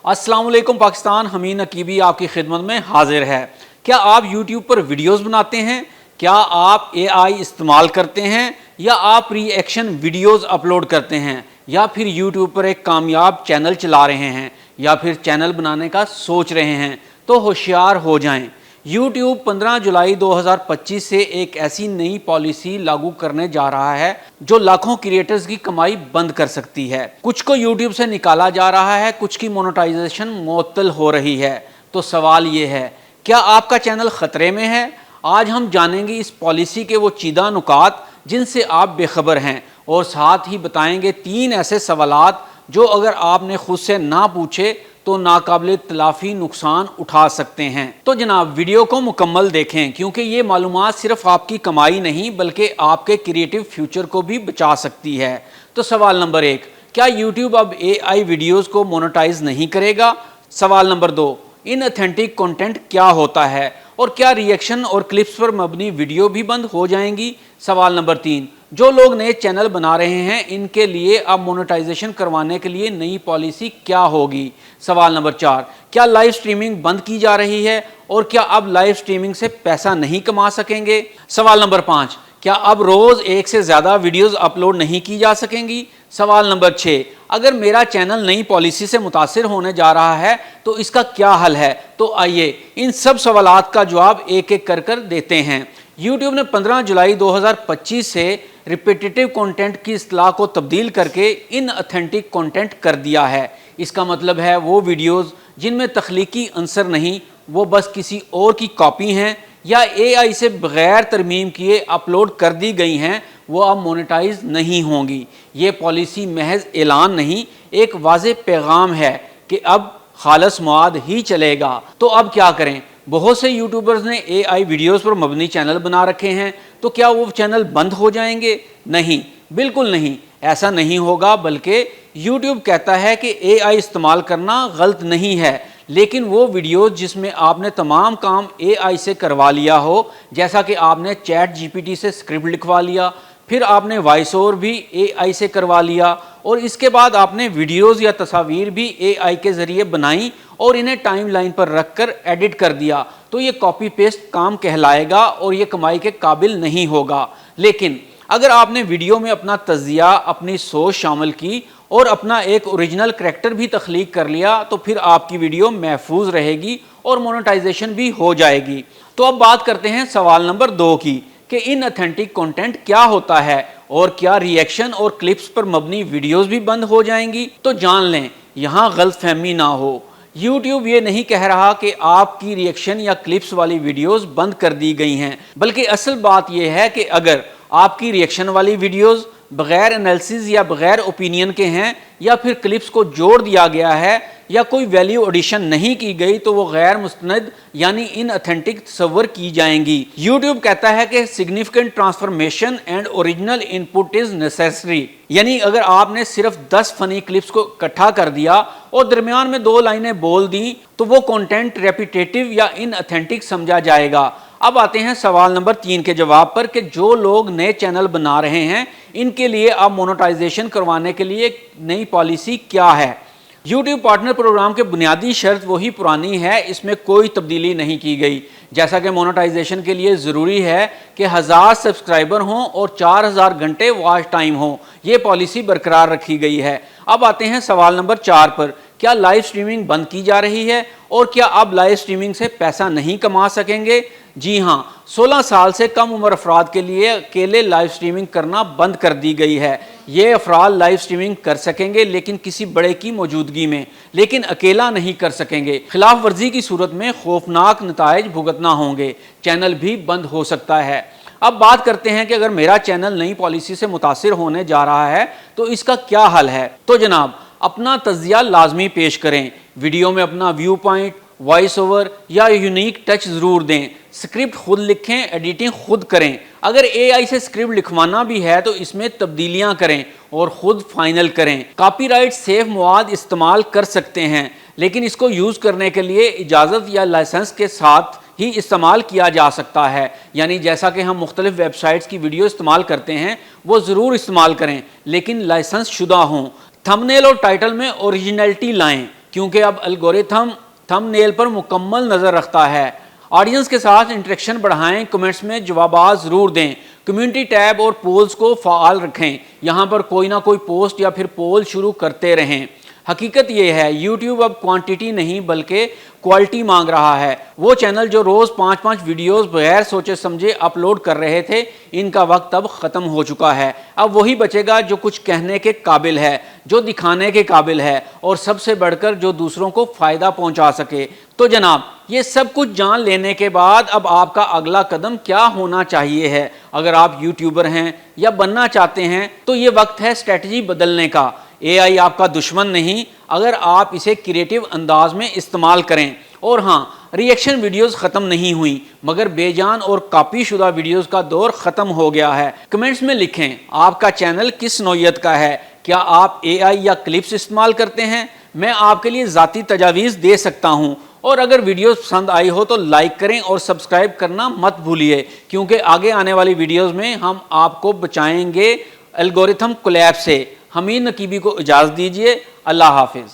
अस्सलाम वालेकुम पाकिस्तान, हमीन अकीबी आपकी खिदमत में हाजिर है। क्या आप YouTube पर वीडियोस बनाते हैं? क्या आप AI इस्तेमाल करते हैं या आप रिएक्शन वीडियोस अपलोड करते हैं या फिर YouTube पर एक कामयाब चैनल चला रहे हैं या फिर चैनल बनाने का सोच रहे हैं? तो होशियार हो जाएं। YouTube 15 जुलाई 2025 से एक ऐसी नई पॉलिसी लागू करने जा रहा है जो लाखों क्रिएटर्स की कमाई बंद कर सकती है। कुछ को YouTube से निकाला जा रहा है, कुछ की मोनेटाइजेशन मुअत्तल हो रही है। तो सवाल ये है, क्या आपका चैनल खतरे में है? आज हम जानेंगे इस पॉलिसी के वो चीदा नुकात जिनसे आप बेखबर हैं और साथ ही बताएंगे 3 ऐसे सवालात जो अगर आपने खुद से ना पूछे तो नाकाबिल तलाफी नुकसान उठा सकते हैं। तो जनाब वीडियो को मुकम्मल देखें क्योंकि ये मालूमात सिर्फ आपकी कमाई नहीं बल्कि आपके क्रिएटिव फ्यूचर को भी बचा सकती है। तो सवाल नंबर 1, क्या YouTube अब AI वीडियोस को मोनेटाइज नहीं करेगा? सवाल नंबर 2, इनऑथेंटिक कंटेंट क्या होता है और क्या रिएक्शन और क्लिप्स पर मबनी वीडियो भी बंद हो जाएंगी? सवाल नंबर 3, जो लोग नए चैनल बना रहे हैं इनके लिए अब मोनेटाइजेशन करवाने के लिए नई पॉलिसी क्या होगी? सवाल नंबर 4, क्या लाइव स्ट्रीमिंग बंद की जा रही है और क्या अब लाइव स्ट्रीमिंग से पैसा नहीं कमा सकेंगे? सवाल नंबर 5, क्या अब रोज एक से ज्यादा वीडियोस अपलोड नहीं की जा सकेंगी? सवाल नंबर 6, अगर मेरा चैनल नई पॉलिसी से मुतासिर होने जा रहा है तो इसका क्या हल है? तो आइए इन सब सवालात का जवाब एक एक कर देते हैं। YouTube ने 15 जुलाई 2025 से रिपीटेटिव कंटेंट की इस्तिलाह को तब्दील करके इनऑथेंटिक कंटेंट कर दिया है। इसका मतलब है वो वीडियोस जिनमें तख्लीकी अंसर नहीं, वो बस किसी और की कॉपी हैं या AI से बगैर तरमीम किए अपलोड कर दी गई हैं, वो अब मोनेटाइज नहीं होंगी। ये पॉलिसी महज ऐलान नहीं, एक वाज़ेह पैगाम है कि अब खालस मवाद ही चलेगा। तो अब क्या करें? बहुत से यूट्यूबर्स ने AI वीडियोस पर मबनी चैनल बना रखे हैं, तो क्या वो चैनल बंद हो जाएंगे? नहीं, बिल्कुल नहीं, ऐसा नहीं होगा। बल्कि YouTube कहता है कि AI इस्तेमाल करना गलत नहीं है, लेकिन वो वीडियोस जिसमें आपने तमाम काम AI से करवा लिया हो, जैसा कि आपने ChatGPT से स्क्रिप्ट लिखवा लिया, फिर आपने वॉइस ओवर भी AI से करवा लिया और इसके बाद आपने वीडियोस या तस्वीर भी AI के ज़रिए बनाई और इन्हें टाइमलाइन पर रखकर एडिट कर दिया, तो ये कॉपी पेस्ट काम कहलाएगा और ये कमाई के काबिल नहीं होगा। लेकिन अगर आपने वीडियो में अपना तज़िया, अपनी सोच शामिल की और अपना एक ओरिजिनल करैक्टर भी तख्लीक कर लिया तो फिर आपकी वीडियो महफूज रहेगी और मोनेटाइजेशन भी हो जाएगी। तो अब बात करते हैं सवाल नंबर 2 की कि इनऑथेंटिक कंटेंट क्या होता है और क्या रिएक्शन और क्लिप्स पर मबनी वीडियोस भी बंद हो जाएंगी? तो जान लें, यहाँ गलतफहमी ना हो। YouTube ये नहीं कह रहा कि आपकी रिएक्शन या क्लिप्स वाली वीडियोस बंद कर दी गई हैं, बल्कि असल बात यह है कि अगर आपकी रिएक्शन वाली वीडियोस बगैर एनालिसिस या बगैर ओपिनियन के हैं या फिर क्लिप्स को जोड़ दिया गया है या कोई वैल्यू एडिशन नहीं की गई तो वो गैर मुस्तनद यानी इनऑथेंटिक तस्वर की जाएंगी। YouTube कहता है कि significant transformation and original input is necessary, यानी अगर आपने सिर्फ 10 फनी क्लिप्स को इकट्ठा कर दिया और दरमियान में 2 लाइनें बोल दी तो वो कंटेंट रेपिटेटिव या इनऑथेंटिक समझा जाएगा। अब आते हैं सवाल नंबर 3 के जवाब पर कि जो लोग नए चैनल बना रहे हैं इनके लिए अब मोनेटाइजेशन करवाने के लिए नई पॉलिसी क्या है? YouTube पार्टनर प्रोग्राम के बुनियादी शर्त वही पुरानी है, इसमें कोई तब्दीली नहीं की गई। जैसा कि मोनेटाइजेशन के लिए ज़रूरी है कि 1000 सब्सक्राइबर हों और 4000 घंटे वॉच टाइम हो, ये पॉलिसी बरकरार रखी गई है। अब आते हैं सवाल नंबर 4 पर, क्या लाइव स्ट्रीमिंग बंद की जा रही है और क्या अब लाइव स्ट्रीमिंग से पैसा नहीं कमा सकेंगे? जी हाँ, 16 साल से कम उम्र अफराद के लिए अकेले लाइव स्ट्रीमिंग करना बंद कर दी गई है। ये अफराद लाइव स्ट्रीमिंग कर सकेंगे लेकिन किसी बड़े की मौजूदगी में, लेकिन अकेला नहीं कर सकेंगे। खिलाफ वर्जी की सूरत में खौफनाक नताइज भुगतना होंगे, चैनल भी बंद हो सकता है। अब बात करते हैं कि अगर मेरा चैनल नई पॉलिसी से मुतासिर होने जा रहा है तो इसका क्या हल है? तो जनाब अपना तज़िया लाजमी पेश करें, वीडियो में अपना व्यू पॉइंट, वॉइस ओवर या यूनिक टच ज़रूर दें, स्क्रिप्ट खुद लिखें, एडिटिंग खुद करें। अगर AI से स्क्रिप्ट लिखवाना भी है तो इसमें तब्दीलियां करें और खुद फाइनल करें। कॉपीराइट सेफ मवाद इस्तेमाल कर सकते हैं, लेकिन इसको यूज़ करने के लिए इजाज़त या लाइसेंस के साथ ही इस्तेमाल किया जा सकता है। यानी जैसा कि हम मुख्तलिफ वेबसाइट्स की वीडियो इस्तेमाल करते हैं वो ज़रूर इस्तेमाल करें, लेकिन लाइसेंस शुदा हों। थंबनेल और टाइटल में ओरिजिनलिटी लाएं, क्योंकि अब एल्गोरिथम थंबनेल पर मुकम्मल नज़र रखता है। ऑडियंस के साथ इंटरेक्शन बढ़ाएं, कमेंट्स में जवाब ज़रूर दें, कम्युनिटी टैब और पोल्स को फ़ाल रखें, यहाँ पर कोई ना कोई पोस्ट या फिर पोल शुरू करते रहें। हकीकत ये है यूट्यूब अब क्वांटिटी नहीं बल्कि क्वालिटी मांग रहा है। वो चैनल जो रोज़ 5-5 वीडियोस बगैर सोचे समझे अपलोड कर रहे थे, इनका वक्त अब ख़त्म हो चुका है। अब वही बचेगा जो कुछ कहने के काबिल है, जो दिखाने के काबिल है और सबसे बढ़कर जो दूसरों को फ़ायदा पहुंचा सके। तो जनाब, ये सब कुछ जान लेने के बाद अब आपका अगला कदम क्या होना चाहिए है? अगर आप यूट्यूबर हैं या बनना चाहते हैं तो ये वक्त है स्ट्रेटजी बदलने का। AI आपका दुश्मन नहीं, अगर आप इसे क्रिएटिव अंदाज में इस्तेमाल करें। और हाँ, रिएक्शन वीडियोस ख़त्म नहीं हुई, मगर बेजान और कॉपी शुदा वीडियोस का दौर ख़त्म हो गया है। कमेंट्स में लिखें आपका चैनल किस नौइयत का है, क्या आप AI या क्लिप्स इस्तेमाल करते हैं? मैं आपके लिए ज़ाती तजावीज़ दे सकता हूँ। और अगर वीडियोस पसंद आई हो तो लाइक करें और सब्सक्राइब करना मत भूलिए, क्योंकि आगे आने वाली वीडियोस में हम आपको बचाएंगे एल्गोरिथम कोलैप्स से। हमीद नकीबी को इजाज़त दीजिए। अल्लाह हाफिज़।